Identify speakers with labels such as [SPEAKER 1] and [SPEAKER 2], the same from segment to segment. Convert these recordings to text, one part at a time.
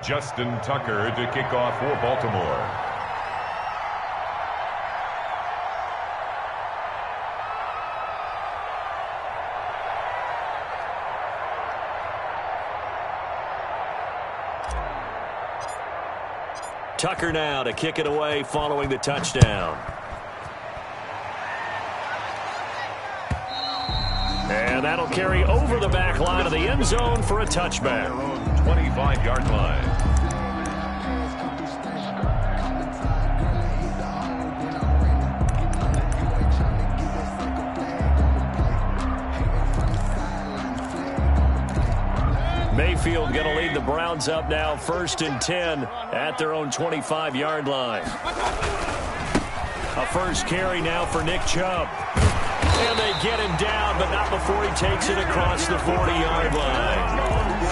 [SPEAKER 1] Justin Tucker to kick off for Baltimore.
[SPEAKER 2] Tucker now to kick it away following the touchdown. And that'll carry over the back line of the end zone for a touchback.
[SPEAKER 1] 25-yard line.
[SPEAKER 2] Mayfield going to lead the Browns up now, 1st and 10 at their own 25-yard line. A first carry now for Nick Chubb. And they get him down, but not before he takes it across the 40-yard line.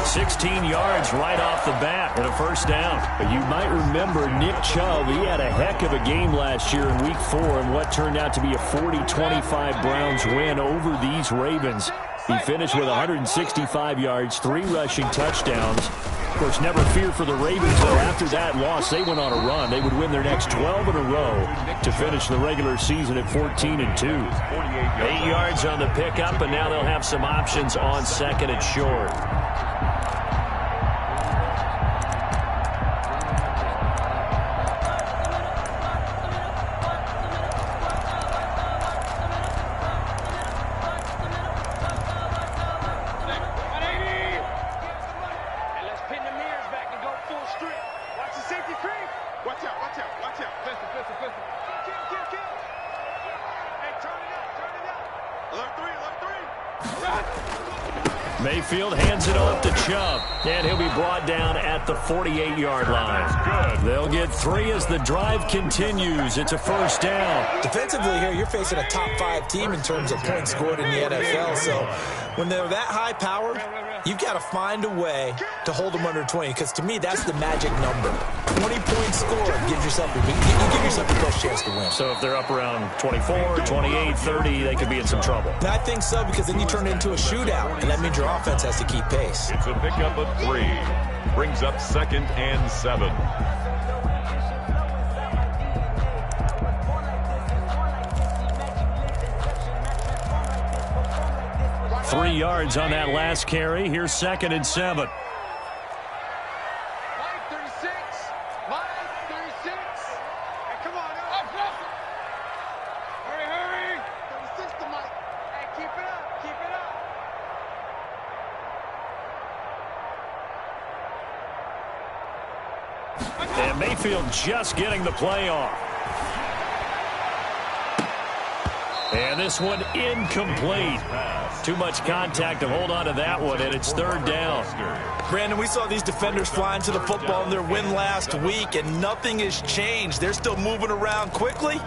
[SPEAKER 2] 16 yards right off the bat and a first down.
[SPEAKER 3] You might remember Nick Chubb. He had a heck of a game last year in Week 4 in what turned out to be a 40-25 Browns win over these Ravens. He finished with 165 yards, 3 rushing touchdowns. Of course, never fear for the Ravens, though. After that loss, they went on a run. They would win their next 12 in a row to finish the regular season at 14-2.
[SPEAKER 2] 8 yards on the pickup, and now they'll have some options on 2nd and short. Mayfield hands it off to Chubb, and he'll be brought down at the 48-yard line. They'll get 3 as the drive continues. It's a first down.
[SPEAKER 4] Defensively here, you're facing a top-5 team in terms of points scored in the NFL, so when they're that high-powered, you've got to find a way to hold them under 20, because to me, that's the magic number. 20 points scored gives yourself you give yourself the best chance to win.
[SPEAKER 2] So if they're up around 24, 28, 30, they could be in some trouble.
[SPEAKER 4] And I think so, because then you turn it into a shootout, and that means your offense has to keep pace.
[SPEAKER 1] It's a pickup of 3. Brings up 2nd and 7.
[SPEAKER 2] Three yards on that last carry. Here's 2nd and 7. And Mayfield just getting the play off. And this one incomplete. Too much contact to hold on to that one, and it's 3rd down.
[SPEAKER 4] Brandon, we saw these defenders flying to the football in their win last week, and nothing has changed. They're still moving around quickly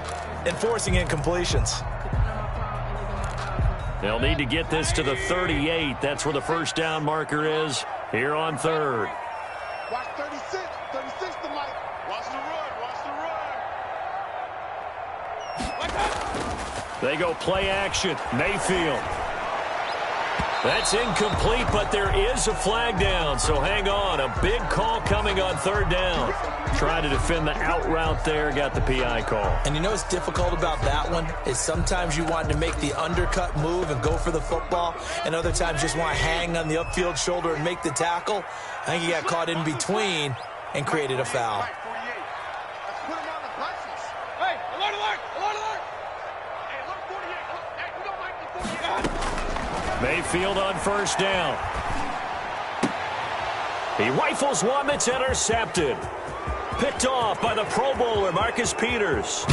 [SPEAKER 4] and forcing incompletions.
[SPEAKER 2] They'll need to get this to the 38. That's where the first down marker is here on 3rd.
[SPEAKER 5] Watch 36. 36 to Mike. Watch the run. Watch the run.
[SPEAKER 2] They go play action. Mayfield. That's incomplete, but there is a flag down, so hang on. A big call coming on 3rd down. Trying to defend the out route there, got the PI call.
[SPEAKER 4] And you know what's difficult about that one is sometimes you want to make the undercut move and go for the football, and other times just want to hang on the upfield shoulder and make the tackle. I think he got caught in between and created a foul.
[SPEAKER 2] Mayfield on first down. He rifles one that's intercepted. Picked off by the Pro Bowler, Marcus Peters.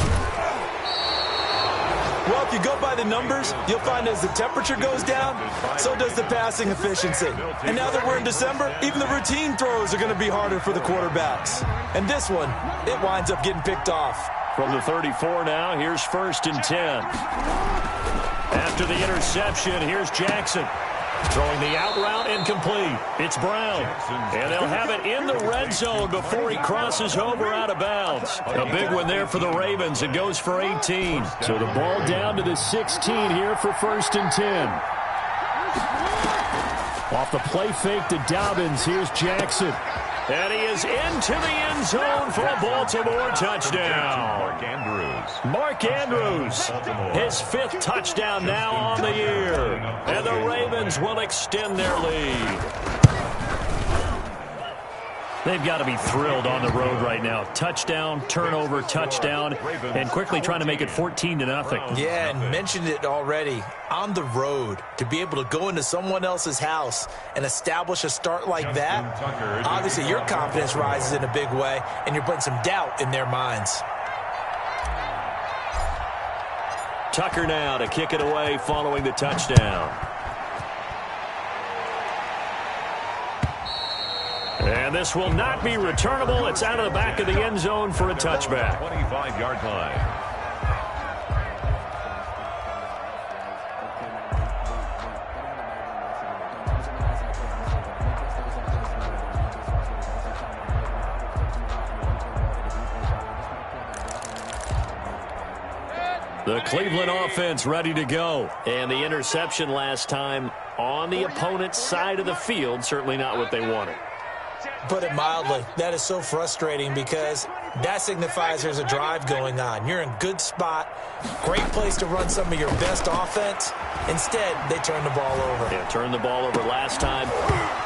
[SPEAKER 4] Well, if you go by the numbers, you'll find as the temperature goes down, so does the passing efficiency. And now that we're in December, even the routine throws are going to be harder for the quarterbacks. And this one, it winds up getting picked off.
[SPEAKER 2] From the 34 now, here's 1st and 10. After the interception, here's Jackson. Throwing the out route incomplete. It's Brown. And they'll have it in the red zone before he crosses over out of bounds. A big one there for the Ravens. It goes for 18.
[SPEAKER 3] So the ball down to the 16 here for 1st and 10. Off the play fake to Dobbins, here's Jackson.
[SPEAKER 2] And he is into the end zone for a Baltimore touchdown. Mark Andrews, his 5th touchdown now on the year. And the Ravens will extend their lead. They've got to be thrilled on the road right now. Touchdown, turnover, touchdown, and quickly trying to make it 14-0.
[SPEAKER 4] Yeah, and mentioned it already. On the road, to be able to go into someone else's house and establish a start like that, obviously your confidence rises in a big way, and you're putting some doubt in their minds.
[SPEAKER 2] Tucker now to kick it away following the touchdown. And this will not be returnable. It's out of the back of the end zone for a touchback.
[SPEAKER 1] 25-yard line.
[SPEAKER 2] The Cleveland offense ready to go. And the interception last time on the opponent's side of the field, certainly not what they wanted.
[SPEAKER 4] Put it mildly, that is so frustrating because that signifies there's a drive going on. You're in good spot, great place to run some of your best offense. Instead, they turn the ball over.
[SPEAKER 2] Yeah, turned the ball over last time.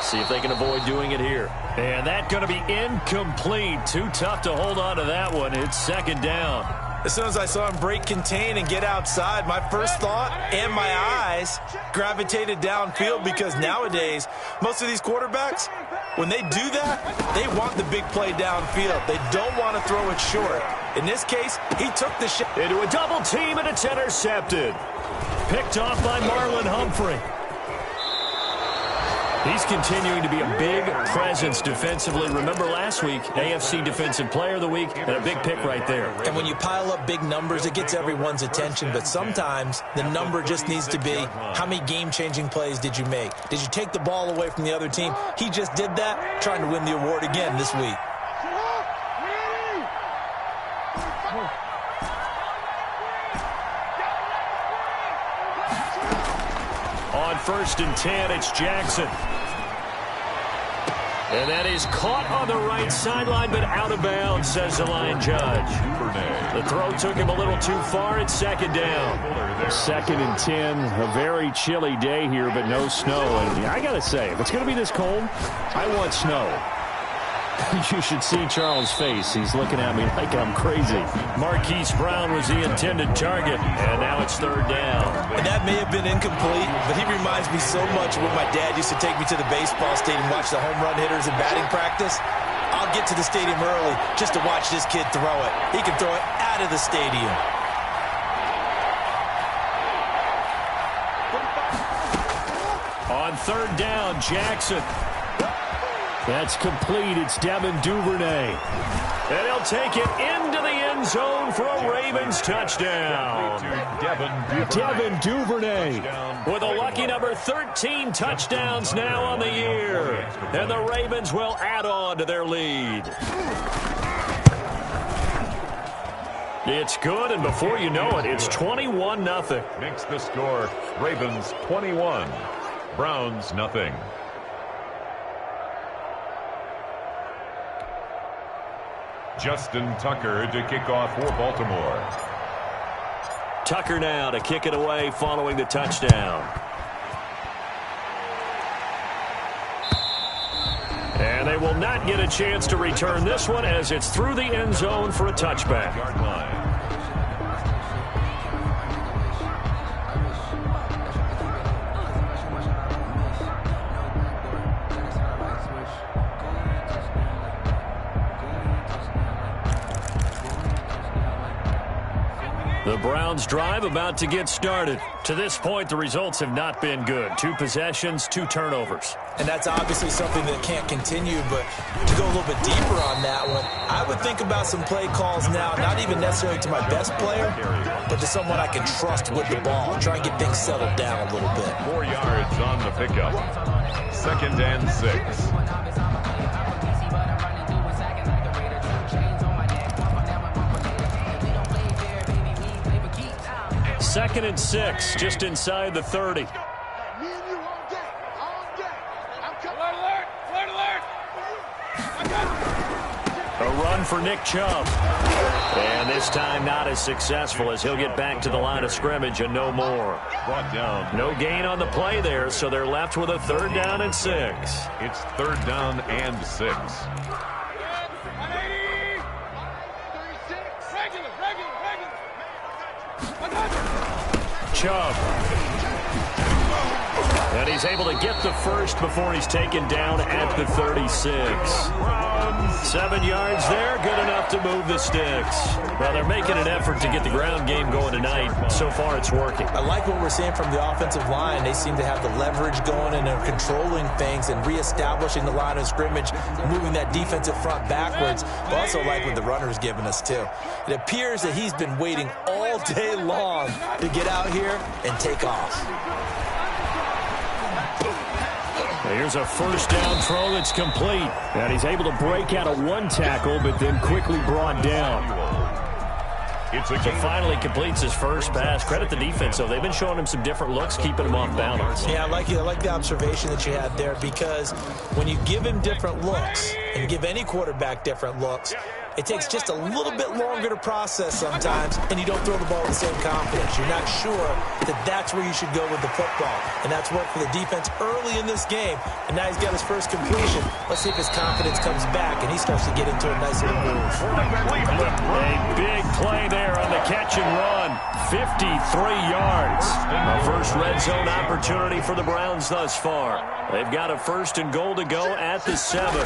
[SPEAKER 2] See if they can avoid doing it here. And that's going to be incomplete. Too tough to hold on to that one. It's 2nd down.
[SPEAKER 4] As soon as I saw him break contain and get outside, my first thought and my eyes gravitated downfield because nowadays, most of these quarterbacks, when they do that, they want the big play downfield. They don't want to throw it short. In this case, he took the shot.
[SPEAKER 2] Into a double team, and it's intercepted. Picked off by Marlon Humphrey. He's continuing to be a big presence defensively. Remember last week, AFC Defensive Player of the Week, and a big pick right there.
[SPEAKER 4] And when you pile up big numbers, it gets everyone's attention. But sometimes the number just needs to be, how many game-changing plays did you make? Did you take the ball away from the other team? He just did that, trying to win the award again this week.
[SPEAKER 2] On 1st and 10, it's Jackson. And that is caught on the right sideline, but out of bounds, says the line judge. The throw took him a little too far. It's 2nd down.
[SPEAKER 3] 2nd and 10, a very chilly day here, but no snow. And I got to say, if it's going to be this cold, I want snow. You should see Charles' face. He's looking at me like I'm crazy.
[SPEAKER 2] Marquise Brown was the intended target, and now it's 3rd down.
[SPEAKER 4] And that may have been incomplete, but he reminds me so much of when my dad used to take me to the baseball stadium, watch the home run hitters in batting practice. I'll get to the stadium early just to watch this kid throw it. He can throw it out of the stadium.
[SPEAKER 2] On 3rd down, Jackson.
[SPEAKER 3] That's complete. It's Devin Duvernay.
[SPEAKER 2] And he'll take it into the end zone for a Ravens touchdown.
[SPEAKER 3] Devin Duvernay.
[SPEAKER 2] With a lucky number 13 touchdowns now on the year. And the Ravens will add on to their lead. It's good, and before you know it, it's 21-0.
[SPEAKER 1] Makes the score Ravens 21, Browns nothing. Justin Tucker to kick off for Baltimore.
[SPEAKER 2] Tucker now to kick it away following the touchdown. And they will not get a chance to return this one as it's through the end zone for a touchback.
[SPEAKER 1] Yard line.
[SPEAKER 2] The Browns drive about to get started. To this point, the results have not been good. 2 possessions, 2 turnovers.
[SPEAKER 4] And that's obviously something that can't continue, but to go a little bit deeper on that one, I would think about some play calls now, not even necessarily to my best player, but to someone I can trust with the ball. Try and get things settled down a little bit.
[SPEAKER 1] 4 yards on the pickup. 2nd and 6.
[SPEAKER 2] 2nd and 6, just inside the 30.
[SPEAKER 5] Me and you on deck. On deck. I'm coming. Alert, alert, alert.
[SPEAKER 2] for Nick Chubb. And this time not as successful as he'll get back to the line of scrimmage and no more.
[SPEAKER 1] Brought down.
[SPEAKER 2] No gain on the play there, so they're left with a 3rd down and 6.
[SPEAKER 1] It's 3rd down and 6.
[SPEAKER 2] Chubb. And he's able to get the first before he's taken down at the 36. 7 yards there, good enough to move the sticks. Well, they're making an effort to get the ground game going tonight. So far, it's working.
[SPEAKER 4] I like what we're seeing from the offensive line. They seem to have the leverage going, and they're controlling things and reestablishing the line of scrimmage, moving that defensive front backwards. But also like what the runner's giving us, too. It appears that he's been waiting all day long to get out here and take off.
[SPEAKER 2] Here's a 1st down throw that's complete. And he's able to break out of 1 tackle, but then quickly brought down. So finally completes his first pass. Credit the defense, though. They've been showing him some different looks, keeping him off balance.
[SPEAKER 4] Yeah, I like the observation that you had there, because when you give him different looks and give any quarterback different looks, it takes just a little bit longer to process sometimes, and you don't throw the ball with the same confidence. You're not sure that that's where you should go with the football, and that's worked for the defense early in this game, and now he's got his first completion. Let's see if his confidence comes back, and he starts to get into a nice little move.
[SPEAKER 2] A big play there on the catch and run. 53 yards. A first red zone opportunity for the Browns thus far. They've got a 1st and goal to go at the 7.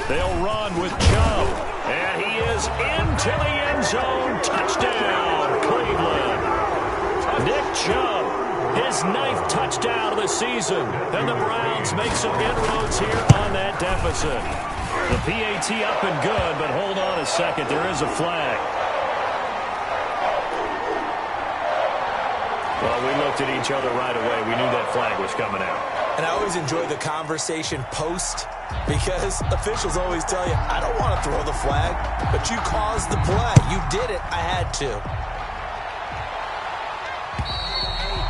[SPEAKER 2] They'll run with Chubb. And he is into the end zone. Touchdown, Cleveland. Nick Chubb, his 9th touchdown of the season. And the Browns make some inroads here on that deficit. The PAT up and good, but hold on a second. There is a flag. Well, we looked at each other right away. We knew that flag was coming out.
[SPEAKER 4] And I always enjoy the conversation post, because officials always tell you, I don't want to throw the flag, but you caused the play. You did it. I had to.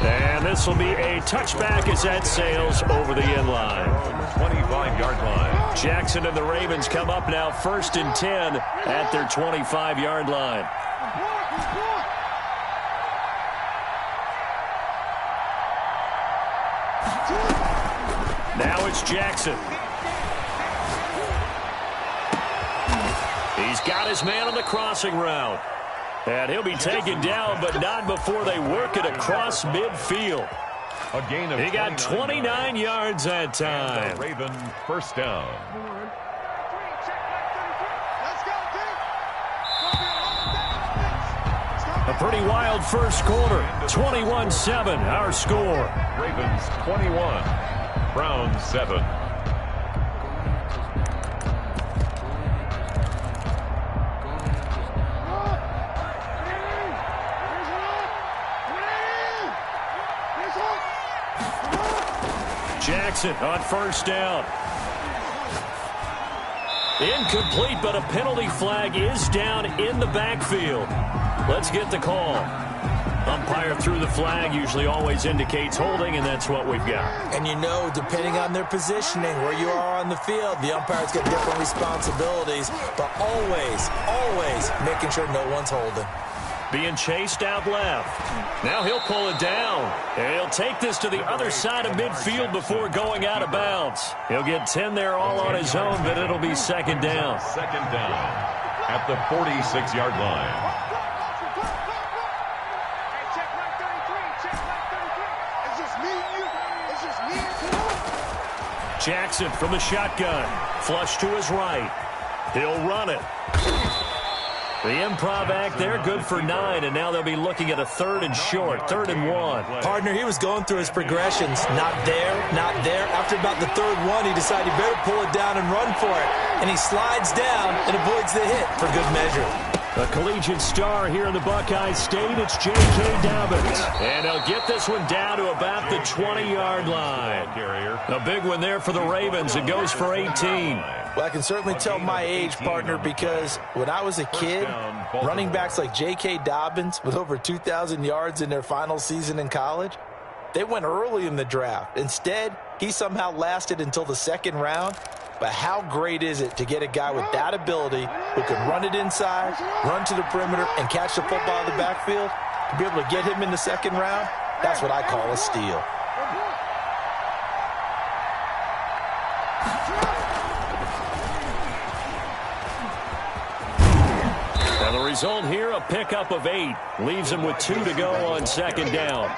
[SPEAKER 2] And this will be a touchback as that sails over the end line.
[SPEAKER 1] 25-yard line.
[SPEAKER 2] Jackson and the Ravens come up now 1st and 10 at their 25-yard line. Now it's Jackson. He's got his man on the crossing route. And he'll be taken down, but not before they work it across midfield.
[SPEAKER 1] A gain of
[SPEAKER 2] he got 29 yards that time.
[SPEAKER 1] Raven 1st down.
[SPEAKER 2] A pretty wild first quarter. 21-7, our score.
[SPEAKER 1] Ravens 21, Browns 7.
[SPEAKER 2] Jackson on 1st down. Incomplete, but a penalty flag is down in the backfield. Let's get the call. Umpire threw the flag, usually always indicates holding, and that's what we've got.
[SPEAKER 4] And you know, depending on their positioning, where you are on the field, the umpire's got different responsibilities, but always, always making sure no one's holding.
[SPEAKER 2] Being chased out left. Now he'll pull it down. And he'll take this to the other side of midfield before going out of bounds. He'll get 10 there all on his own, but it'll be 2nd down.
[SPEAKER 1] 2nd down at the 46-yard line.
[SPEAKER 2] Jackson from the shotgun. Flush to his right. He'll run it. The improv act there, good for 9, and now they'll be looking at a 3rd and short, 3rd and 1.
[SPEAKER 4] Partner, he was going through his progressions. Not there, not there. After about the 3rd one, he decided he better pull it down and run for it. And he slides down and avoids the hit for good measure.
[SPEAKER 2] A collegiate star here in the Buckeye State, it's J.K. Dobbins. And they'll get this one down to about the 20-yard line. A big one there for the Ravens. It goes for 18.
[SPEAKER 4] Well, I can certainly tell my age, partner, because when I was a kid, running backs like J.K. Dobbins with over 2,000 yards in their final season in college, they went early in the draft. Instead, he somehow lasted until the 2nd round. but how great is it to get a guy with that ability who can run it inside, run to the perimeter, and catch the football in the backfield? To be able to get him in the second round, that's what I call a steal.
[SPEAKER 3] And the result here, a pickup of 8. Leaves him with 2 to go on second down.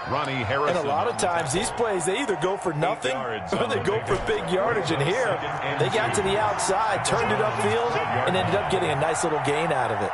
[SPEAKER 1] Ronnie Harrison.
[SPEAKER 4] And a lot of times, these plays, they either go for nothing or they go for big yardage. And here, they got to the outside, turned it upfield, and ended up getting a nice little gain out of it.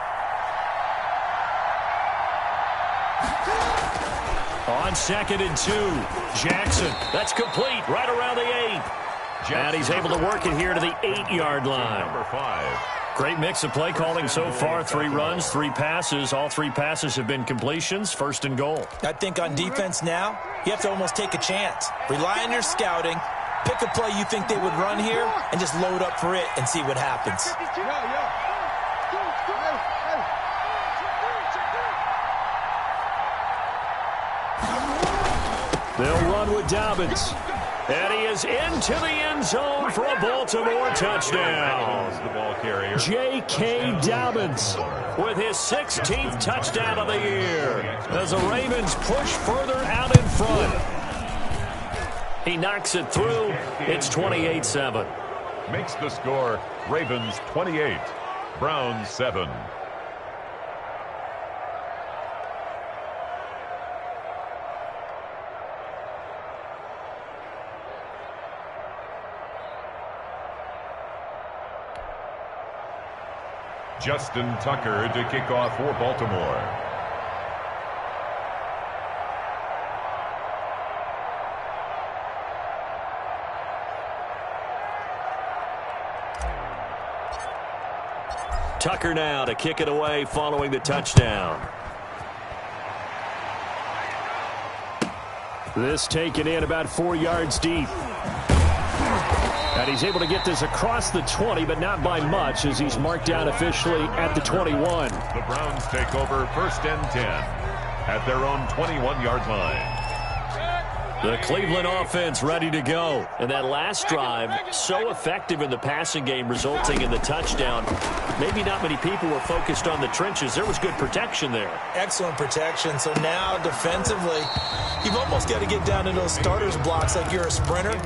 [SPEAKER 3] On 2nd and 2, Jackson. That's complete right around the 8. And he's able to work it here to the 8-yard line.
[SPEAKER 1] Number 5.
[SPEAKER 3] Great mix of play calling so far. 3 runs, 3 passes. All 3 passes have been completions. 1st and goal.
[SPEAKER 4] I think on defense now, you have to almost take a chance. Rely on your scouting. Pick a play you think they would run here and just load up for it and see what happens.
[SPEAKER 3] They'll run with Dobbins. And he is into the end zone for a Baltimore touchdown.
[SPEAKER 1] The ball carrier.
[SPEAKER 3] J.K. Dobbins with his 16th touchdown of the year as the Ravens push further out in front. He knocks it through. It's 28-7.
[SPEAKER 1] Makes the score Ravens 28, Browns 7. Justin Tucker to kick off for Baltimore.
[SPEAKER 3] Tucker now to kick it away following the touchdown. This taken in about 4 yards deep. And he's able to get this across the 20, but not by much as he's marked down officially at the 21.
[SPEAKER 1] The Browns take over 1st and 10 at their own 21-yard line.
[SPEAKER 3] The Cleveland offense ready to go. And that last drive, so effective in the passing game, resulting in the touchdown. Maybe not many people were focused on the trenches. There was good protection there.
[SPEAKER 4] Excellent protection. So now defensively, you've almost got to get down to those starters blocks like you're a sprinter.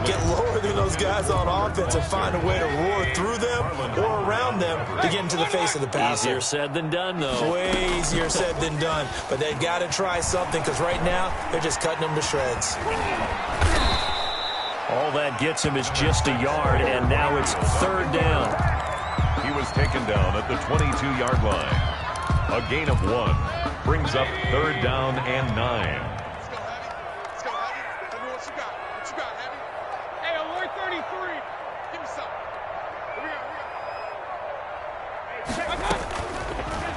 [SPEAKER 4] Get lower than those guys on offense and find a way to roar through them or around them to get into the face of the passer.
[SPEAKER 3] Easier said than done, though.
[SPEAKER 4] Way easier said than done. But they've got to try something because right now they're just cutting them to shreds.
[SPEAKER 3] All that gets him is just a yard, and now it's 3rd down.
[SPEAKER 1] He was taken down at the 22-yard line. A gain of 1 brings up 3rd down and 9.
[SPEAKER 5] Let's go, Heavy. Tell me what you got. What you got, Heavy? Hey, alert 33. Give me something.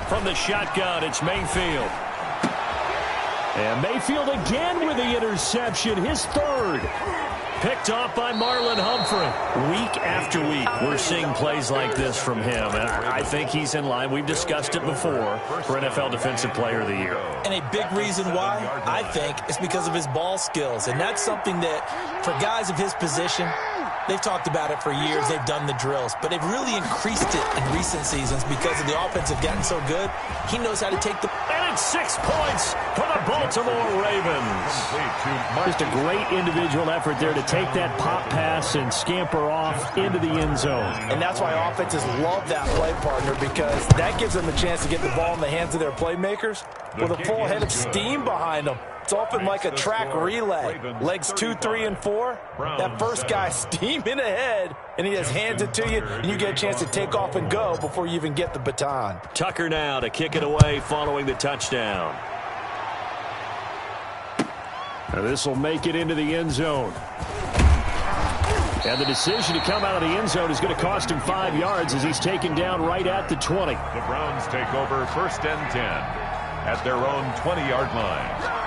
[SPEAKER 3] From the shotgun, it's Mayfield. And Mayfield again with the interception, his 3rd. Picked off by Marlon Humphrey. Week after week, we're seeing plays like this from him. And I think he's in line. We've discussed it before for NFL Defensive Player of the Year.
[SPEAKER 4] And a big reason why, I think, is because of his ball skills. And that's something that, for guys of his position, they've talked about it for years. They've done the drills. But they've really increased it in recent seasons because of the offense have gotten so good. He knows how to take the...
[SPEAKER 3] And it's 6 points for the Baltimore Ravens. Just a great individual effort there to take that pop pass and scamper off into the end zone.
[SPEAKER 4] And that's why offenses love that play partner, because that gives them a chance to get the ball in the hands of their playmakers with a full head of steam behind them. It's often like a track relay. Legs 2, 3, and 4. That first guy steaming ahead, and he just hands it to you, and you get a chance to take off and go before you even get the baton.
[SPEAKER 3] Tucker now to kick it away following the touchdown. Now this will make it into the end zone. And the decision to come out of the end zone is going to cost him 5 yards as he's taken down right at the 20.
[SPEAKER 1] The Browns take over 1st and 10 at their own 20-yard line.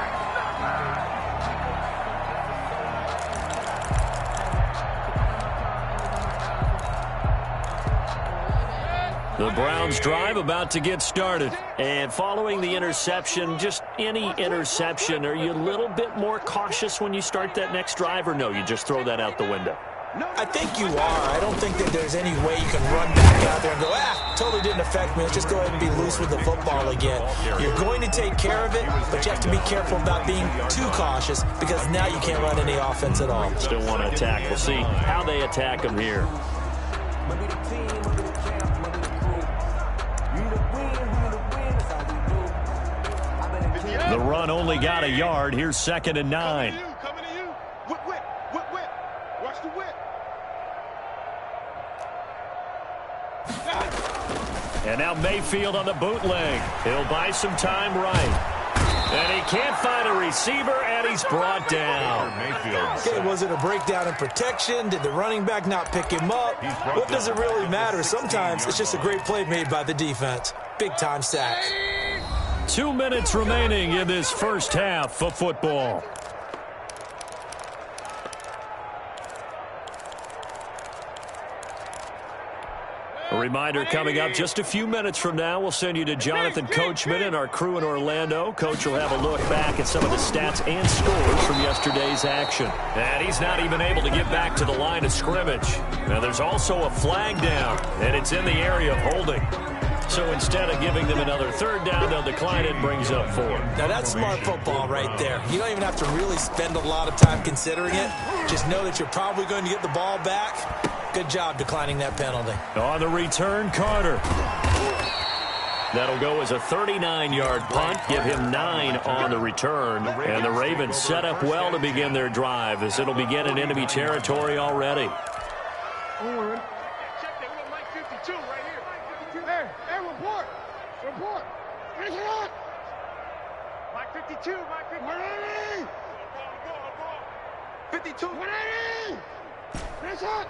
[SPEAKER 3] The Browns drive about to get started. And following the interception, just any interception, are you a little bit more cautious when you start that next drive, or no, you just throw that out the window?
[SPEAKER 4] I think you are. I don't think that there's any way you can run back out there and go, totally didn't affect me. Let's just go ahead and be loose with the football again. You're going to take care of it, but you have to be careful about being too cautious because now you can't run any offense at all.
[SPEAKER 3] Still want to attack. We'll see how they attack him here. The run only got a yard. Here's 2nd and 9.
[SPEAKER 5] Coming to you. Whip. Watch the whip.
[SPEAKER 2] And now Mayfield on the bootleg. He'll buy some time right. And he can't find a receiver, and he's brought down.
[SPEAKER 4] Okay, was it a breakdown in protection? Did the running back not pick him up? What does it really matter? Sometimes it's just a great play made by the defense. Big-time sack.
[SPEAKER 2] 2 minutes remaining in this first half of football. A reminder coming up just a few minutes from now. We'll send you to Jonathan Coachman and our crew in Orlando. Coach will have a look back at some of the stats and scores from yesterday's action. And he's not even able to get back to the line of scrimmage. Now there's also a flag down, and it's in the area of holding. So instead of giving them another 3rd down, they'll decline it and brings up 4.
[SPEAKER 4] Now that's smart football right there. You don't even have to really spend a lot of time considering it. Just know that you're probably going to get the ball back. Good job declining that penalty.
[SPEAKER 2] On the return, Carter. That'll go as a 39-yard punt. Give him 9 on the return. And the Ravens set up well to begin their drive as it'll begin in enemy territory already.
[SPEAKER 5] Check that. We got Mike 52 right here. Hey, report. Finish it up. Mike 52, Mike 52. 52. 180. Finish up.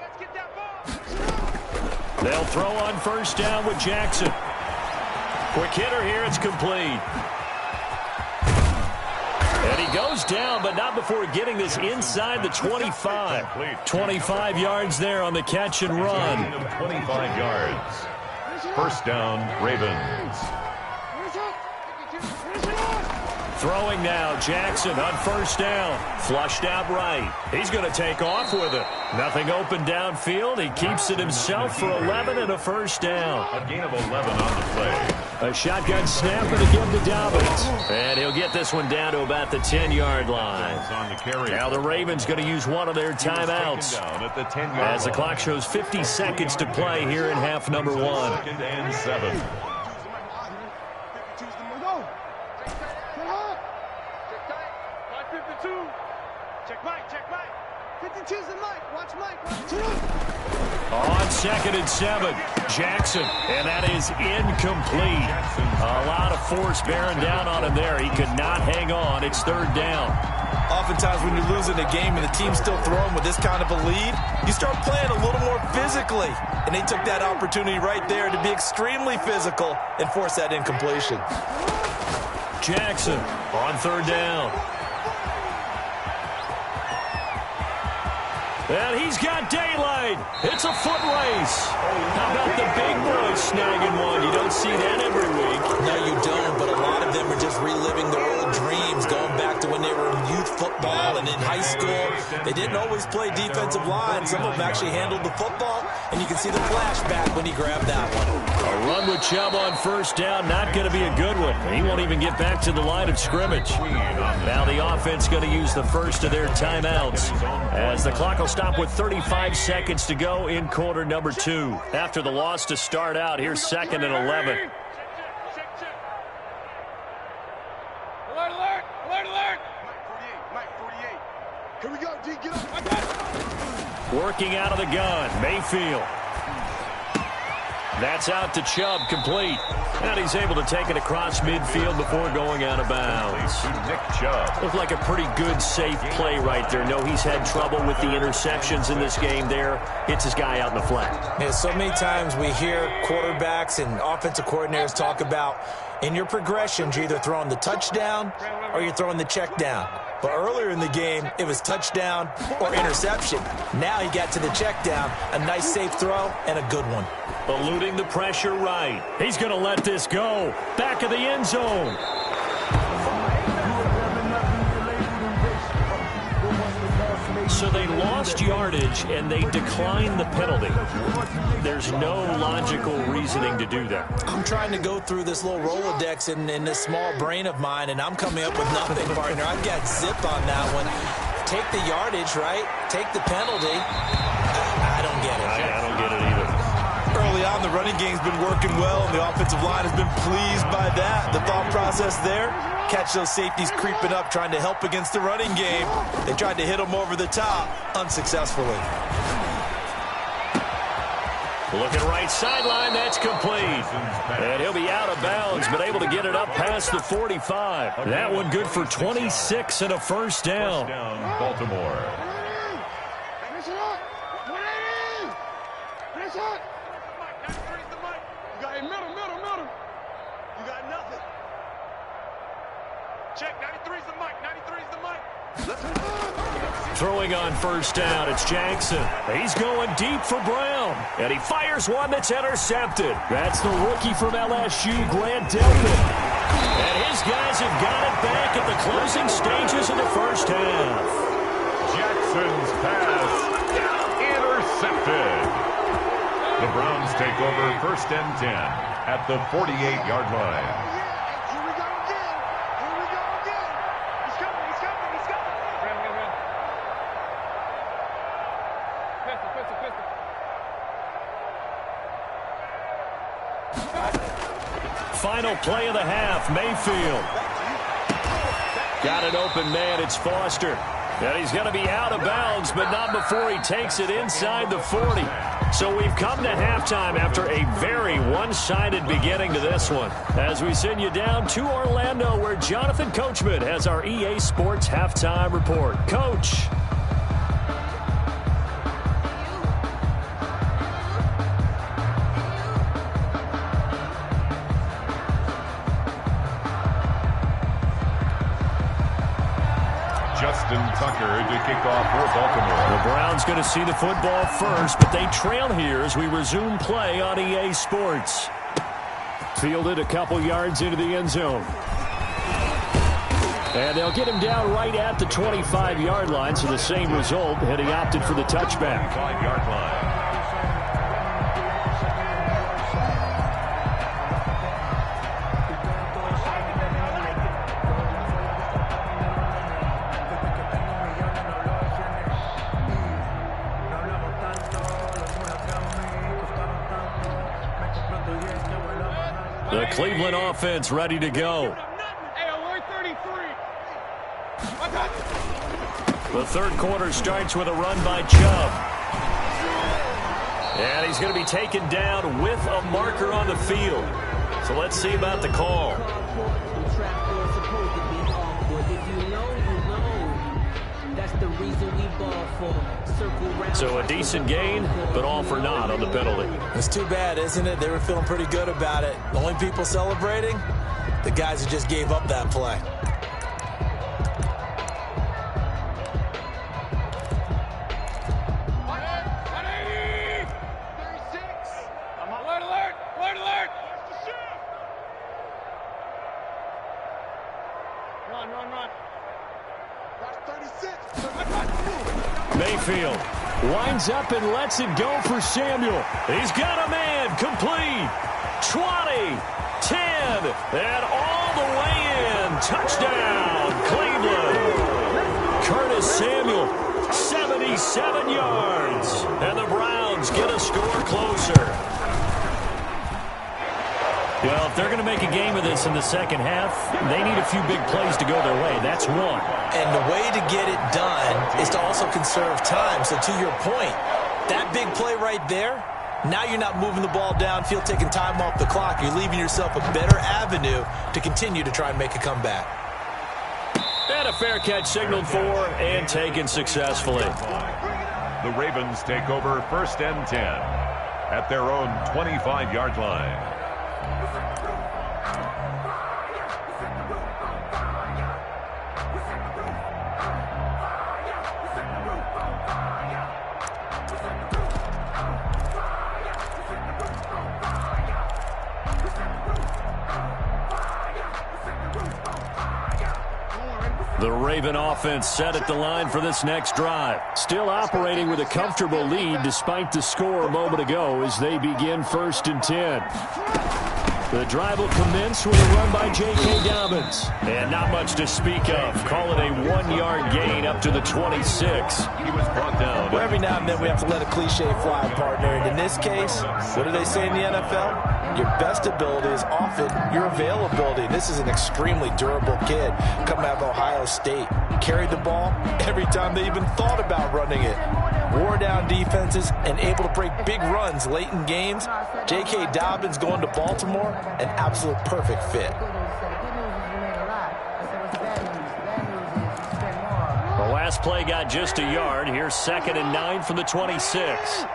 [SPEAKER 5] Let's get that ball.
[SPEAKER 2] They'll throw on 1st down with Jackson. Quick hitter here. It's complete. And he goes down, but not before getting this inside the 25. 25 yards there on the catch and run.
[SPEAKER 1] 25 yards. 1st down, Ravens.
[SPEAKER 2] Throwing now, Jackson on 1st down. Flushed out right. He's going to take off with it. Nothing open downfield. He keeps it himself for 11 and a 1st down.
[SPEAKER 1] A gain of 11 on the play.
[SPEAKER 2] A shotgun snap and again to Dobbins. And he'll get this one down to about the 10-yard line. Now the Ravens going to use one of their timeouts as the clock shows 50 seconds to play here in half number 1.
[SPEAKER 1] 2nd and 7.
[SPEAKER 5] Check Mike. 52's the Mike. Watch Mike.
[SPEAKER 2] On 2nd and 7, Jackson, and that is incomplete. A lot of force bearing down on him there. He could not hang on. It's 3rd down.
[SPEAKER 4] Oftentimes when you're losing a game and the team's still throwing with this kind of a lead, you start playing a little more physically. And they took that opportunity right there to be extremely physical and force that incompletion.
[SPEAKER 2] Jackson on 3rd down. And he's got daylight. It's a foot race. How about the big boys snagging one? You don't see that every week.
[SPEAKER 4] No, you don't, but a lot of them are just reliving their old dreams, going back to when they were in youth football and in high school. They didn't always play defensive line. Some of them actually handled the football, and you can see the flashback when he grabbed that one.
[SPEAKER 2] A run with Chubb on 1st down, not going to be a good one. He won't even get back to the line of scrimmage. Now the offense going to use the first of their timeouts as the clock will stop with 35 seconds to go in quarter number 2. After the loss to start out, here's 2nd and 11.
[SPEAKER 5] Alert! Mike 48. Here we go, D. Get up. I got it.
[SPEAKER 2] Working out of the gun, Mayfield. That's out to Chubb, complete. And he's able to take it across midfield before going out of bounds.
[SPEAKER 1] Nick Chubb.
[SPEAKER 2] Looked like a pretty good, safe play right there. No, he's had trouble with the interceptions in this game there. Hits his guy out in the flat.
[SPEAKER 4] Yeah, so many times we hear quarterbacks and offensive coordinators talk about in your progressions, you're either throwing the touchdown or you're throwing the check down. But earlier in the game, it was touchdown or interception. Now he got to the check down, a nice safe throw, and a good one.
[SPEAKER 2] Eluding the pressure right. He's going to let this go. Back of the end zone. So they lost lost yardage, and they declined the penalty. There's no logical reasoning to do that.
[SPEAKER 4] I'm trying to go through this little Rolodex in this small brain of mine, and I'm coming up with nothing, partner. I've got zip on that one. Take the yardage, right? Take the penalty. I don't get it.
[SPEAKER 2] I don't get it either.
[SPEAKER 6] Early on, the running game's been working well, and the offensive line has been pleased by that. The thought process there, catch those safeties creeping up, trying to help against the running game. They tried to hit them over the top, unsuccessfully.
[SPEAKER 2] Looking right sideline, that's complete. And he'll be out of bounds, but able to get it up past the 45. That one good for 26 and a first down.
[SPEAKER 1] First down, Baltimore.
[SPEAKER 5] Finish it up. 180. Finish it. You got a middle. You got nothing. Check, 93's the mic. 93's the mic.
[SPEAKER 2] Throwing on first down, it's Jackson. He's going deep for Brown. And he fires one that's intercepted. That's the rookie from LSU, Grant Delpit. And his guys have got it back at the closing stages of the first half.
[SPEAKER 1] Jackson's pass intercepted. The Browns take over first and 10 at the 48-yard line.
[SPEAKER 2] Final play of the half, Mayfield. Got an open man, it's Foster. And he's going to be out of bounds, but not before he takes it inside the 40. So we've come to halftime after a very one-sided beginning to this one. As we send you down to Orlando, where Jonathan Coachman has our EA Sports halftime report. Coach.
[SPEAKER 1] Justin Tucker to kick off for Baltimore.
[SPEAKER 2] The Browns going to see the football first, but they trail here as we resume play on EA Sports. Fielded a couple yards into the end zone. And they'll get him down right at the 25-yard line, so the same result, and he opted for the touchback.
[SPEAKER 1] 5-yard line.
[SPEAKER 2] The Cleveland offense ready to go. The third quarter starts with a run by Chubb. And he's going to be taken down with a marker on the field. So let's see about the call. So a decent gain, but all for naught on the penalty.
[SPEAKER 4] It's too bad, isn't it? They were feeling pretty good about it. The only people celebrating, the guys who just gave up that play.
[SPEAKER 5] Run. That's 36.
[SPEAKER 2] Mayfield winds up and lets it go for Samuel. He's got a man, complete. 20, 10, and all the way in. Touchdown, Cleveland. Curtis Samuel, 77 yards. And the Browns get a score closer. Well, if they're going to make a game of this in the second half, they need a few big plays to go their way. That's one.
[SPEAKER 4] And the way to get it done is to also conserve time. So to your point, that big play right there, now you're not moving the ball downfield, taking time off the clock. You're leaving yourself a better avenue to continue to try and make a comeback.
[SPEAKER 2] And a fair catch signaled for and taken successfully.
[SPEAKER 1] The Ravens take over first and 10 at their own 25-yard line.
[SPEAKER 2] The Raven offense set at the line for this next drive.
[SPEAKER 3] Still operating with a comfortable lead despite the score a moment ago as they begin 1st and 10. The drive will commence with a run by J.K. Dobbins.
[SPEAKER 2] And not much to speak of. Call it a 1-yard gain up to the 26.
[SPEAKER 1] He was brought down.
[SPEAKER 4] Well, every now and then we have to let a cliche fly, partner. And in this case, what do they say in the NFL? Your best ability is often your availability. This is an extremely durable kid coming out of Ohio State. Carried the ball every time they even thought about running it. Wore down defenses and able to break big runs late in games. J.K. Dobbins going to Baltimore, an absolute perfect fit.
[SPEAKER 2] The last play got just a yard. Here's 2nd and 9 from the 26.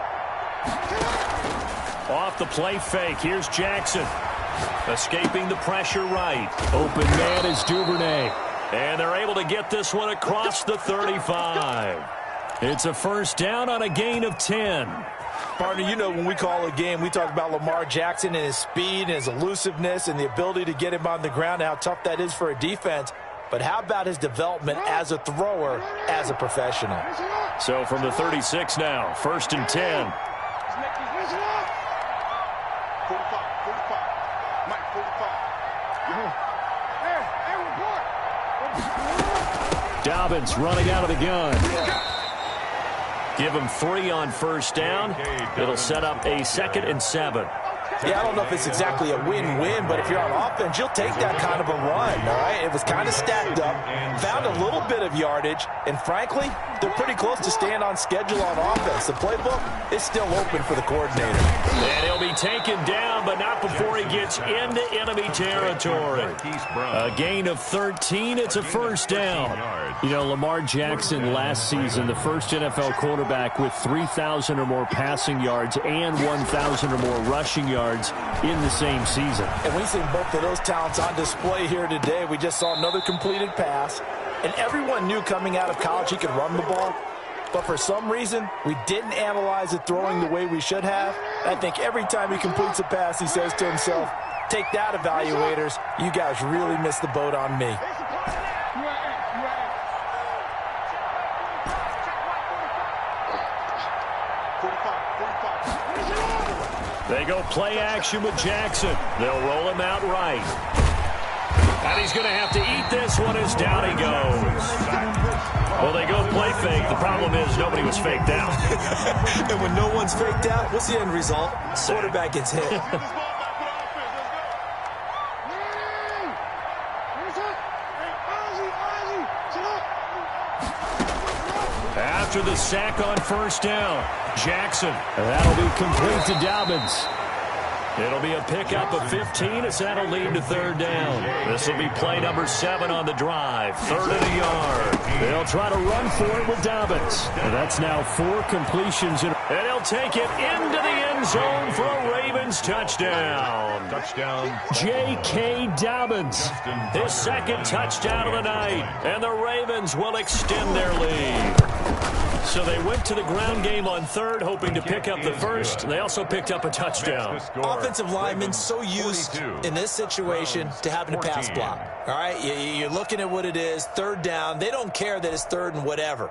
[SPEAKER 2] Off the play fake. Here's Jackson. Escaping the pressure right.
[SPEAKER 3] Open man is Duvernay.
[SPEAKER 2] And they're able to get this one across the 35. It's a 1st down on a gain of 10.
[SPEAKER 4] Partner, you know when we call a game, we talk about Lamar Jackson and his speed and his elusiveness and the ability to get him on the ground and how tough that is for a defense. But how about his development as a thrower, as a professional?
[SPEAKER 2] So from the 36 now, 1st and 10.
[SPEAKER 3] Dobbins running out of the gun.
[SPEAKER 2] Give him 3 on 1st down. It'll set up a 2nd and 7.
[SPEAKER 4] Yeah, I don't know if it's exactly a win-win, but if you're on offense, you'll take that kind of a run, all right? It was kind of stacked up, found a little bit of yardage, and frankly, they're pretty close to staying on schedule on offense. The playbook is still open for the coordinator.
[SPEAKER 2] And he'll be taken down, but not before he gets into enemy territory. A gain of 13. It's a 1st down.
[SPEAKER 3] You know, Lamar Jackson last season, the first NFL quarterback with 3,000 or more passing yards and 1,000 or more rushing yards in the same season.
[SPEAKER 4] And we've seen both of those talents on display here today. We just saw another completed pass. And everyone knew coming out of college he could run the ball. But for some reason, we didn't analyze it throwing the way we should have. I think every time he completes a pass, he says to himself, take that, evaluators. You guys really missed the boat on me.
[SPEAKER 2] They go play action with Jackson. They'll roll him out right. And he's going to have to eat this one as down he goes. Well, they go play fake. The problem is nobody was faked out.
[SPEAKER 4] And when no one's faked out, what's the end result? Quarterback gets hit.
[SPEAKER 2] After the sack on 1st down, Jackson.
[SPEAKER 3] That'll be complete to Dobbins.
[SPEAKER 2] It'll be a pickup of 15 as that'll lead to 3rd down. This will be play number 7 on the drive. 3rd and a yard.
[SPEAKER 3] They'll try to run for it with Dobbins. And that's now 4 completions.
[SPEAKER 2] And he'll take it into the end zone for a Ravens touchdown.
[SPEAKER 1] Touchdown.
[SPEAKER 3] J.K. Dobbins.
[SPEAKER 2] His 2nd touchdown of the night. And the Ravens will extend their lead. So they went to the ground game on 3rd, hoping to pick up the 1st. They also picked up a touchdown.
[SPEAKER 4] Offensive linemen so used in this situation to having a pass block. All right, you're looking at what it is, 3rd down. They don't care that it's 3rd and whatever.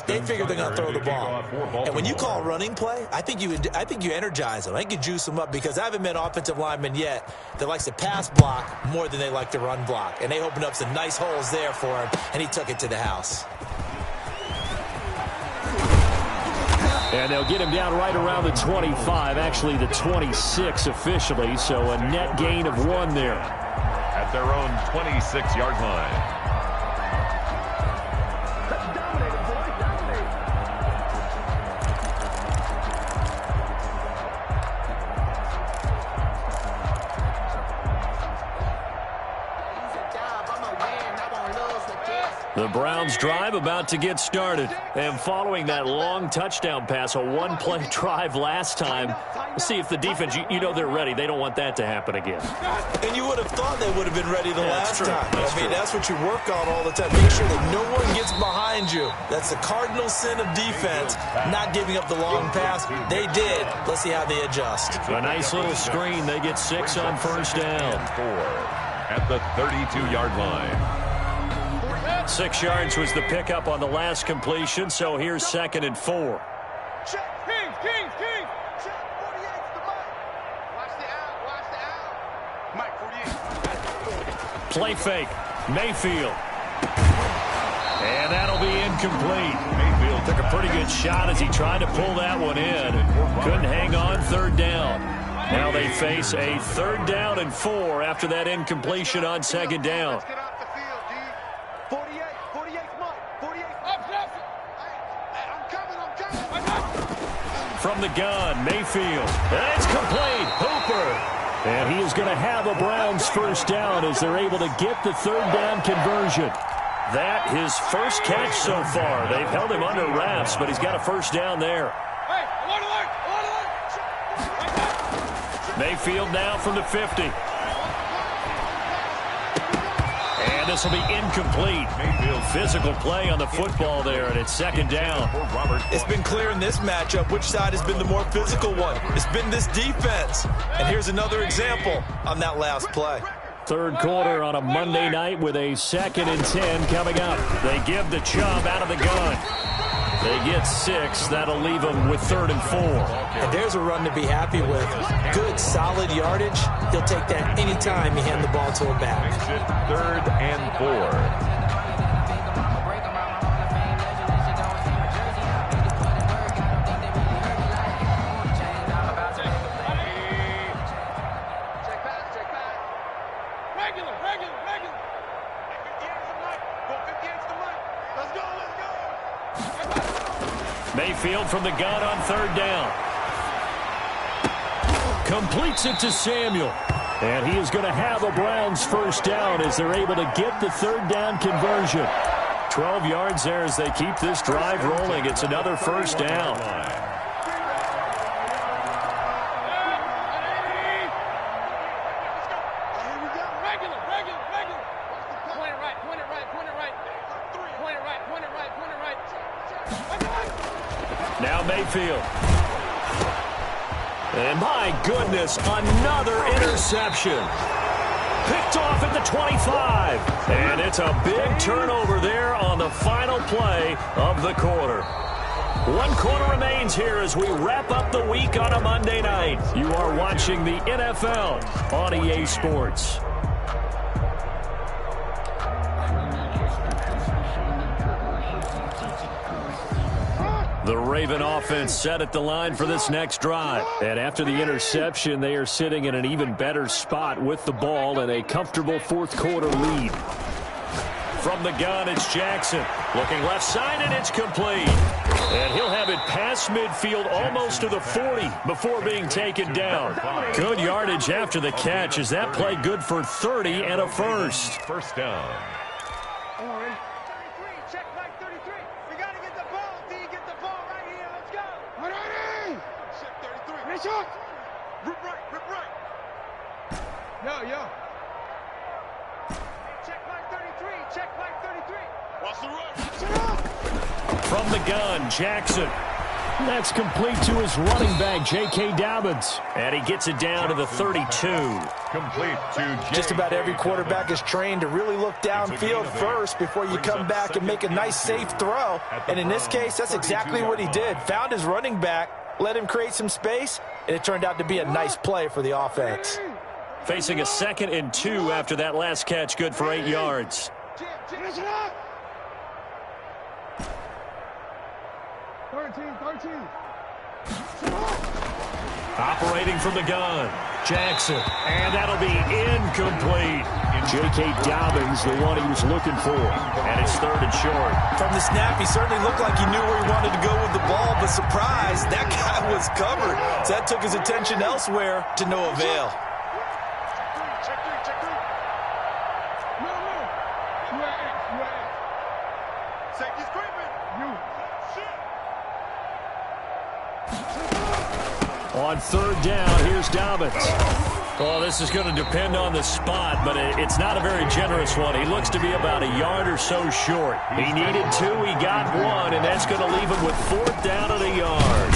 [SPEAKER 4] They figure they're going to throw the ball. And when you call a running play, I think you energize them. I think you juice them up because I haven't met an offensive lineman yet that likes to pass block more than they like to run block. And they opened up some nice holes there for him, and he took it to the house.
[SPEAKER 3] And they'll get him down right around the 25, actually the 26 officially, so a net gain of 1 there.
[SPEAKER 1] At their own 26-yard line.
[SPEAKER 2] The Browns drive about to get started. And following that long touchdown pass, a 1-play drive last time, let's see if the defense, you know they're ready. They don't want that to happen again.
[SPEAKER 4] And you would have thought they would have been ready the last time. That's what you work on all the time. Make sure that no one gets behind you. That's the cardinal sin of defense, not giving up the long pass. They did. Let's see how they adjust.
[SPEAKER 2] A nice little screen. They get 6 on 1st down.
[SPEAKER 1] 4 at the 32-yard line.
[SPEAKER 2] 6 yards was the pickup on the last completion, so here's 2nd and 4.
[SPEAKER 5] Kings. Check 48's the Mike. Watch the out. Mike 48.
[SPEAKER 2] Play fake. Mayfield. And that'll be incomplete. Mayfield took a pretty good shot as he tried to pull that one in. Couldn't hang on 3rd down. Now they face a 3rd down and 4 after that incompletion on 2nd down.
[SPEAKER 5] Let's get off the field, D. 48's Mike. 48. Hey, I'm coming.
[SPEAKER 2] From the gun, Mayfield. And it's complete. Hooper. And he is going to have a Browns 1st down as they're able to get the 3rd down conversion. That his first catch so far. They've held him under wraps, but he's got a 1st down there.
[SPEAKER 5] Hey, alert.
[SPEAKER 2] Mayfield now from the 50. And this will be incomplete. Mayfield physical play on the football there, and it's 2nd down.
[SPEAKER 6] It's been clear in this matchup which side has been the more physical one. It's been this defense. And here's another example on that last play.
[SPEAKER 2] 3rd quarter on a Monday night with a 2nd and 10 coming up. They give the Chubb out of the gun. They get 6. That'll leave them with 3rd and 4.
[SPEAKER 4] And there's a run to be happy with. Good, solid yardage. He'll take that anytime you hand the ball to him back.
[SPEAKER 1] 3rd and 4.
[SPEAKER 2] Mayfield from the gun on 3rd down. Completes it to Samuel. And he is going to have a Browns 1st down as they're able to get the 3rd down conversion. 12 yards there as they keep this drive rolling. It's another 1st down. Now Mayfield. And my goodness, another interception. Picked off at the 25. And it's a big turnover there on the final play of the quarter. 1 quarter remains here as we wrap up the week on a Monday night. You are watching the NFL on EA Sports. The Raven offense set at the line for this next drive. And after the interception, they are sitting in an even better spot with the ball and a comfortable 4th quarter lead. From the gun, it's Jackson. Looking left side, and it's complete. And he'll have it past midfield almost to the 40 before being taken down. Good yardage after the catch. Is that play good for 30 and a 1st?
[SPEAKER 1] 1st down.
[SPEAKER 5] Rip right. Yo. Check like 33. Watch the run.
[SPEAKER 2] From the gun, Jackson. That's complete to his running back, J.K. Dobbins. And he gets it down to the 32.
[SPEAKER 1] Complete to
[SPEAKER 4] Just about every quarterback is trained to really look downfield first before you come back and make a nice, safe throw. And in this case, that's exactly what he did. Found his running back, let him create some space, and it turned out to be a nice play for the offense.
[SPEAKER 2] Facing a 2nd and 2 after that last catch, good for 8 yards.
[SPEAKER 5] 13.
[SPEAKER 2] Operating from the gun, Jackson. And that'll be incomplete. J.K. Dobbins, the one he was looking for. And it's 3rd and short.
[SPEAKER 6] From the snap, he certainly looked like he knew where he wanted to go with the ball, but surprise, that guy was covered. So that took his attention elsewhere to no avail.
[SPEAKER 5] Check three. No. You at X. Safety's creeping. You.
[SPEAKER 2] On 3rd down, here's Dobbins. Well, this is going to depend on the spot, but it's not a very generous one. He looks to be about a yard or so short. He needed 2, he got 1, and that's going to leave him with 4th down and a yard.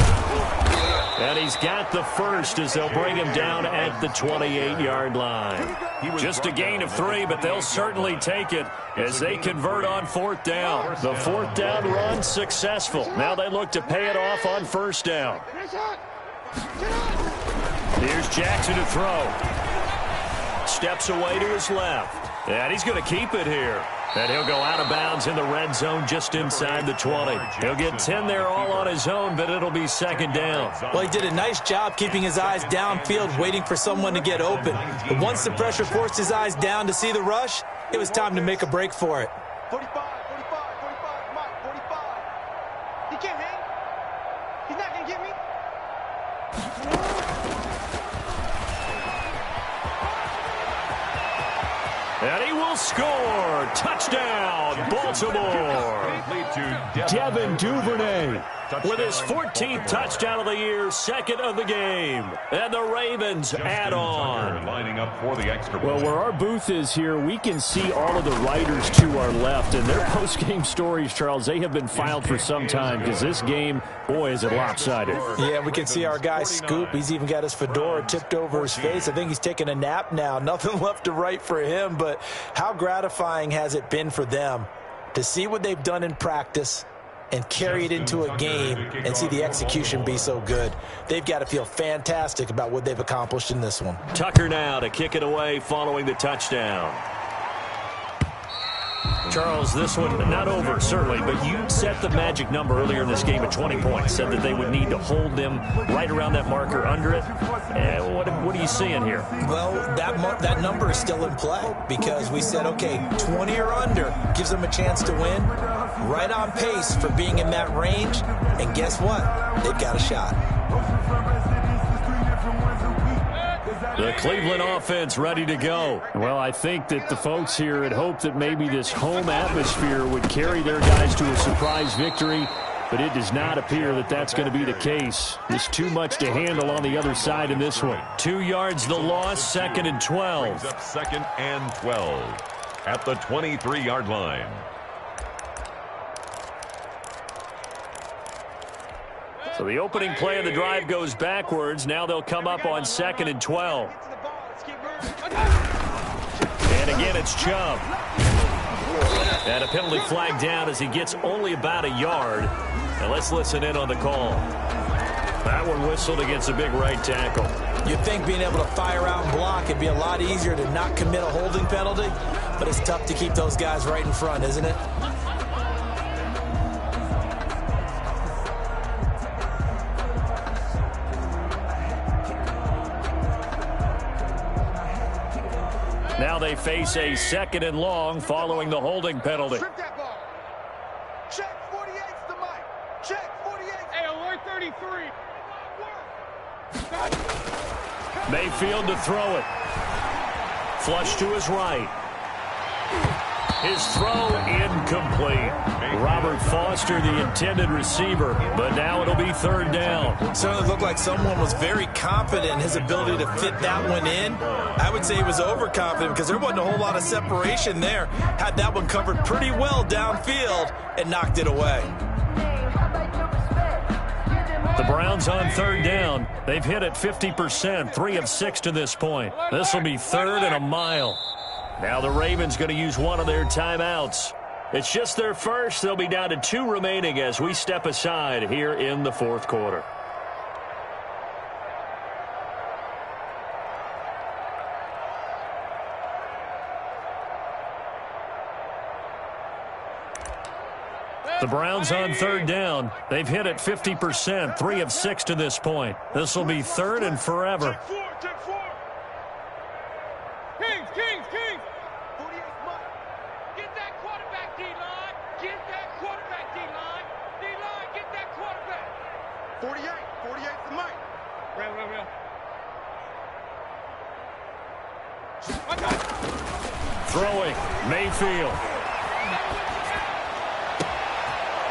[SPEAKER 2] And he's got the first as they'll bring him down at the 28-yard line. Just a gain of 3, but they'll certainly take it as they convert on 4th down. The 4th down run successful. Now they look to pay it off on 1st down. Here's Jackson to throw. Steps away to his left. And he's going to keep it here. And he'll go out of bounds in the red zone just inside the 20. He'll get 10 there all on his own, but it'll be 2nd down.
[SPEAKER 4] Well, he did a nice job keeping his eyes downfield, waiting for someone to get open. But once the pressure forced his eyes down to see the rush, it was time to make a break for it.
[SPEAKER 5] 45, 45, 45, Mike, 45. He can't hang. He's not going to get me.
[SPEAKER 2] And he will score. Touchdown, Baltimore. Devin Duvernay with his 14th touchdown of the year, 2nd of the game. And the Ravens add on.
[SPEAKER 1] Lining up for the extra
[SPEAKER 3] Well, where our booth is here, we can see all of the writers to our left. And their post-game stories, Charles, they have been filed for some time because this game, boy, is it lopsided.
[SPEAKER 4] Yeah, we can see our guy Scoop. He's even got his fedora tipped over his face. I think he's taking a nap now. Nothing left to write for him, but how gratifying has it been for them to see what they've done in practice and carry it into a game and see the execution be so good. They've got to feel fantastic about what they've accomplished in this one.
[SPEAKER 2] Tucker now to kick it away following the touchdown. Charles, this one not over, certainly, but you set the magic number earlier in this game at 20 points, said that they would need to hold them right around that marker under it. What are you seeing here?
[SPEAKER 4] Well, that number is still in play because we said, okay, 20 or under gives them a chance to win. Right on pace for being in that range, and guess what? They've got a shot.
[SPEAKER 2] The Cleveland offense ready to go.
[SPEAKER 3] Well, I think that the folks here had hoped that maybe this home atmosphere would carry their guys to a surprise victory, but it does not appear that that's going to be the case. There's too much to handle on the other side in this one.
[SPEAKER 2] 2 yards the loss, 2nd and 12.
[SPEAKER 1] Brings up 2nd and 12 at the 23-yard line.
[SPEAKER 2] So the opening play of the drive goes backwards. Now they'll come up on 2nd and 12. And again, it's Chubb. And a penalty flag down as he gets only about a yard. Now let's listen in on the call. That one whistled against a big right tackle.
[SPEAKER 4] You'd think being able to fire out and block would be a lot easier to not commit a holding penalty, but it's tough to keep those guys right in front, isn't it?
[SPEAKER 2] Now they face a 2nd and long following the holding penalty.
[SPEAKER 5] Strip that ball. Check 48's the mic. Check 48. Hey, alert 33.
[SPEAKER 2] Mayfield to throw it. Flush to his right. His throw incomplete. Robert Foster, the intended receiver, but now it'll be 3rd down.
[SPEAKER 4] Certainly looked like someone was very confident in his ability to fit that one in. I would say he was overconfident because there wasn't a whole lot of separation there. Had that one covered pretty well downfield and knocked it away.
[SPEAKER 2] The Browns on 3rd down. They've hit it 50%, 3 of 6 to this point. This will be 3rd and a mile. Now the Ravens going to use one of their timeouts. It's just their first. They'll be down to 2 remaining as we step aside here in the 4th quarter. The Browns on 3rd down. They've hit it 50%, 3 of 6 to this point. This will be 3rd and forever.
[SPEAKER 5] Check 4. Kings. 48 Mike. Get that quarterback, D-line. Get that quarterback, D-line. D-line, get that quarterback. 48 the Mike. Real.
[SPEAKER 2] Throwing, Mayfield.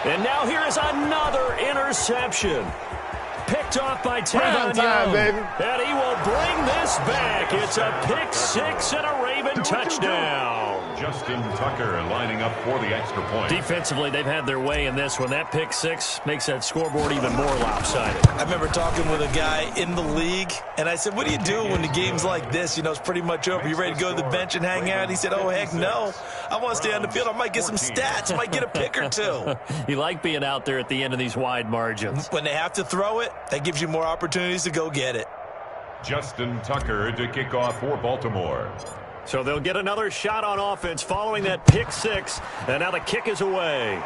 [SPEAKER 2] And now here is another interception. Picked off by Tavon Young.
[SPEAKER 7] Baby.
[SPEAKER 2] And he will bring this back. It's a pick 6 and a Raven touchdown.
[SPEAKER 1] Justin Tucker lining up for the extra point.
[SPEAKER 2] Defensively, they've had their way in this one. That pick six makes that scoreboard even more lopsided.
[SPEAKER 6] I remember talking with a guy in the league, and I said, what do you do when the game's like this? You know, it's pretty much over. You ready to go to the bench and hang out? He said, oh, heck no. I want to stay on the field. I might get some stats. I might get a pick or two.
[SPEAKER 2] You like being out there at the end of these wide margins.
[SPEAKER 6] When they have to throw it, that gives you more opportunities to go get it.
[SPEAKER 1] Justin Tucker to kick off for Baltimore.
[SPEAKER 2] So they'll get another shot on offense following that pick six. And now the kick is away.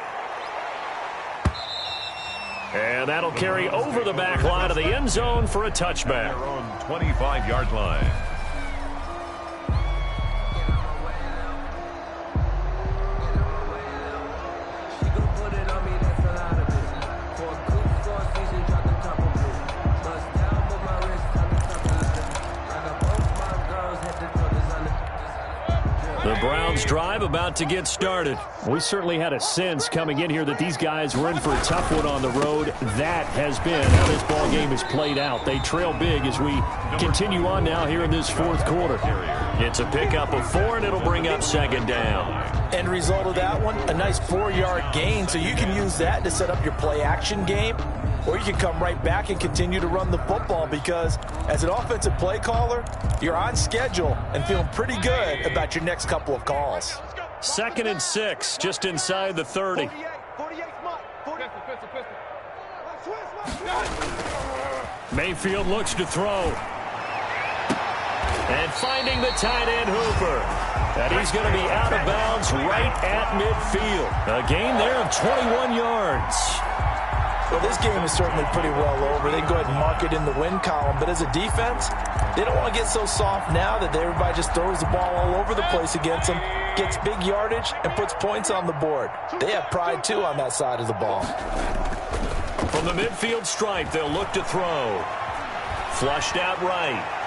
[SPEAKER 2] And that'll carry over the back line of the end zone for a touchback.
[SPEAKER 1] They're on 25-yard line.
[SPEAKER 2] The Browns drive about to get started.
[SPEAKER 3] We certainly had a sense coming in here that these guys were in for a tough one on the road. That has been how this ball game has played out. They trail big as we continue on now here in this fourth quarter.
[SPEAKER 2] It's a pickup of 4, and it'll bring up second down.
[SPEAKER 4] End result of that one, a nice 4-yard gain, so you can use that to set up your play-action game, or you can come right back and continue to run the football because as an offensive play caller, you're on schedule and feeling pretty good about your next couple of calls.
[SPEAKER 2] 2nd and 6, just inside the 30. Mayfield looks to throw. And finding the tight end Hooper. And he's going to be out of bounds right at midfield. A gain there of 21 yards.
[SPEAKER 4] Well, this game is certainly pretty well over. They can go ahead and mark it in the win column. But as a defense, they don't want to get so soft now that everybody just throws the ball all over the place against them, gets big yardage, and puts points on the board. They have pride, too, on that side of the ball.
[SPEAKER 2] From the midfield stripe, they'll look to throw. Flushed out right.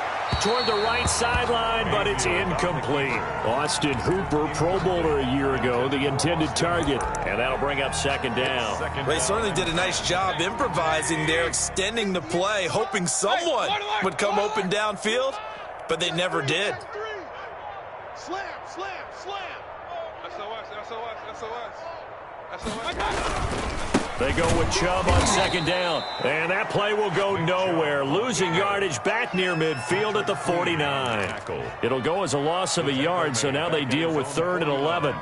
[SPEAKER 2] Toward the right sideline, but it's incomplete.
[SPEAKER 3] Austin Hooper, Pro Bowler a year ago, the intended target.
[SPEAKER 2] And that'll bring up second down.
[SPEAKER 6] They certainly did a nice job improvising there, extending the play, hoping someone would come open downfield, but they never did.
[SPEAKER 5] Slam, slam, slam. SOS, SOS, SOS. SOS.
[SPEAKER 2] They go with Chubb on second down. And that play will go nowhere. Losing yardage back near midfield at the 49. It'll go as a loss of a yard, so now they deal with 3rd and 11.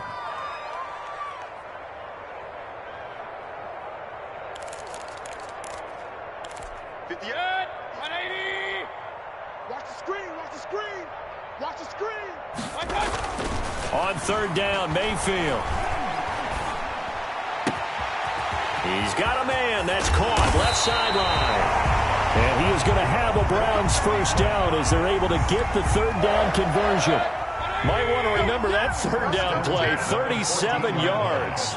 [SPEAKER 5] Watch the screen, watch the screen. Watch the screen.
[SPEAKER 2] On 3rd down, Mayfield. He's got a man. That's caught. Left sideline.
[SPEAKER 3] And he is going to have a Browns first down as they're able to get the 3rd down conversion.
[SPEAKER 2] Might want to remember that 3rd down play. 37 yards.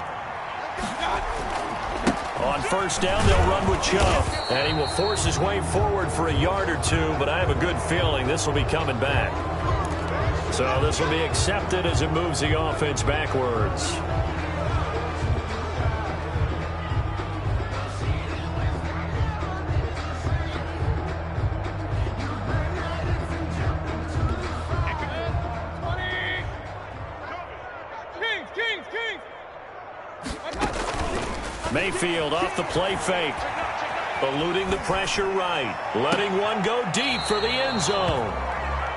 [SPEAKER 2] On 1st down, they'll run with Chubb. And he will force his way forward for a yard or two, but I have a good feeling this will be coming back. So this will be accepted as it moves the offense backwards. Mayfield off the play fake. Eluding the pressure right. Letting one go deep for the end zone.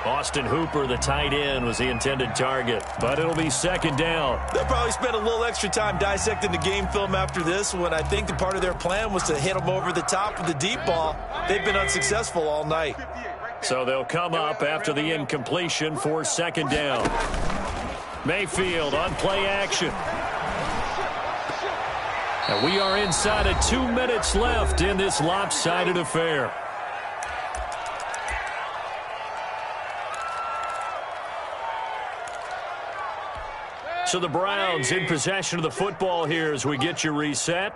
[SPEAKER 2] Austin Hooper, the tight end, was the intended target. But it'll be second down.
[SPEAKER 6] They'll probably spend a little extra time dissecting the game film after this when I think the part of their plan was to hit them over the top with the deep ball. They've been unsuccessful all night.
[SPEAKER 2] So they'll come up after the incompletion for second down. Mayfield on play action. And we are inside of 2 minutes left in this lopsided affair. So the Browns in possession of the football here as we get you reset.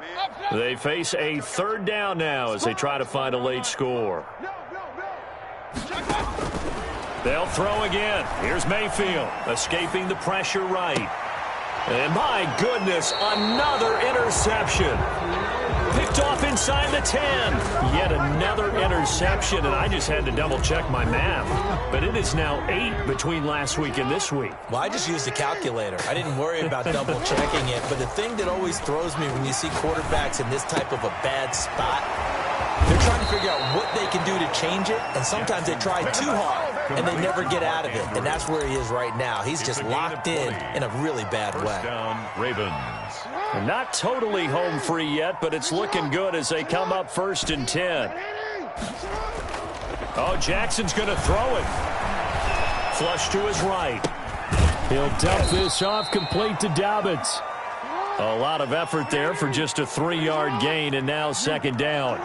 [SPEAKER 2] They face a 3rd down now as they try to find a late score. They'll throw again. Here's Mayfield escaping the pressure right. And my goodness, another interception. picked off inside the 10. Yet another interception, and I just had to double-check my math. But it is now 8 between last week and this week.
[SPEAKER 4] Well, I just used a calculator. I didn't worry about double-checking it. But the thing that always throws me when you see quarterbacks in this type of a bad spot, they're trying to figure out what they can do to change it, and sometimes they try too hard, and they never get out of it. And that's where he is right now. He's just locked in a really bad way.
[SPEAKER 1] First down, Ravens.
[SPEAKER 2] Not totally home free yet, but it's looking good as they come up 1st and 10. Oh, Jackson's going to throw it. Flush to his right.
[SPEAKER 3] He'll dump this off complete to Dobbins.
[SPEAKER 2] A lot of effort there for just a 3-yard gain, and now 2nd down.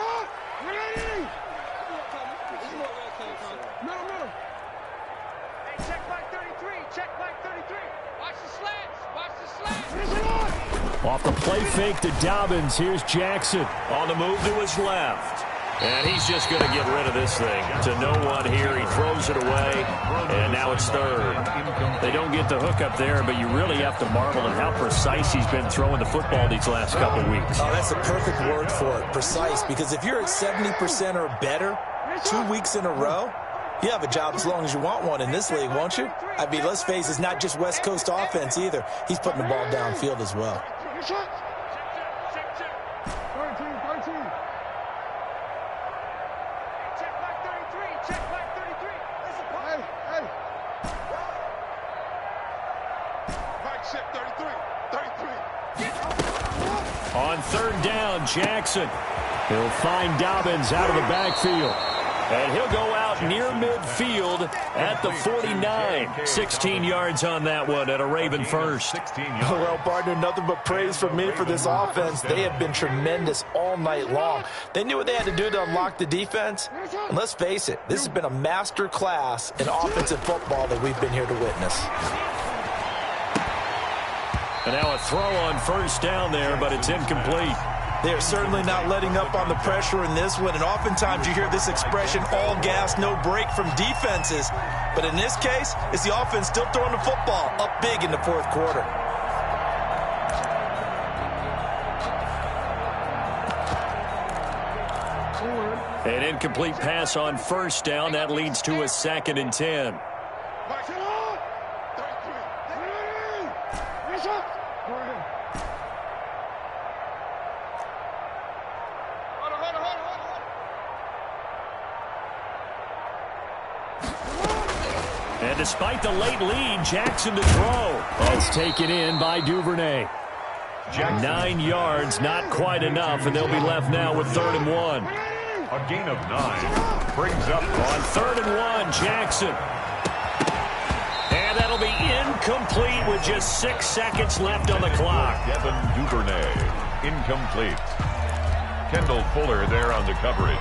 [SPEAKER 3] Off the play fake to Dobbins. Here's Jackson.
[SPEAKER 2] On the move to his left. And he's just going to get rid of this thing. To no one here. He throws it away. And now it's 3rd. They don't get the hook up there, but you really have to marvel at how precise he's been throwing the football these last couple of weeks.
[SPEAKER 4] Oh, that's the perfect word for it, precise. Because if you're at 70% or better 2 weeks in a row, you have a job as long as you want one in this league, won't you? I mean, let's face it, it's not just West Coast offense either. He's putting the ball downfield as well.
[SPEAKER 2] On 3rd down, Jackson.
[SPEAKER 3] He'll find Dobbins out of the backfield.
[SPEAKER 2] And he'll go out near midfield at the 49. 16 yards on that one at a Raven first.
[SPEAKER 4] Well, partner, nothing but praise from me for this offense. They have been tremendous all night long. They knew what they had to do to unlock the defense. And let's face it, this has been a master class in offensive football that we've been here to witness.
[SPEAKER 2] And now a throw on 1st down there, but it's incomplete.
[SPEAKER 6] They're certainly not letting up on the pressure in this one, and oftentimes you hear this expression, all gas, no break from defenses. But in this case, it's the offense still throwing the football up big in the 4th quarter.
[SPEAKER 2] An incomplete pass on 1st down. That leads to a 2nd and 10. And despite the late lead, Jackson to throw.
[SPEAKER 3] That's taken in by Duvernay.
[SPEAKER 2] 9 yards, not quite enough, and they'll be left now with 3rd and 1.
[SPEAKER 1] A gain of 9 brings up
[SPEAKER 2] on 3rd and 1, Jackson. And that'll be incomplete with just 6 seconds left on the clock.
[SPEAKER 1] Devin Duvernay, incomplete. Kendall Fuller there on the coverage.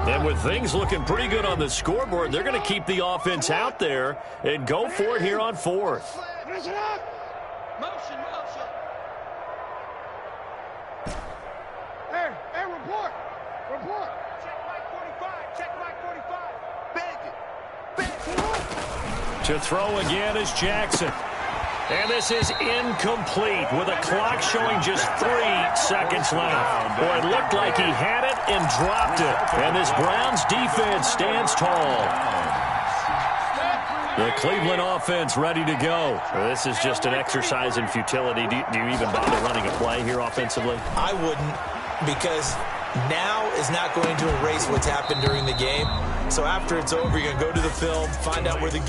[SPEAKER 2] And with things looking pretty good on the scoreboard, they're going to keep the offense out there and go for it here on 4th.
[SPEAKER 5] Motion. Hey, report. Check Mike 45. Bag it.
[SPEAKER 2] To throw again is Jackson. And this is incomplete with a clock showing just 3 seconds left. Boy, it looked like he had it and dropped it. And this Browns defense stands tall. The Cleveland offense ready to go. This is just an exercise in futility. Do you even bother running a play here offensively?
[SPEAKER 4] I wouldn't, because now is not going to erase what's happened during the game. So after it's over, you're going to go to the film, find out where the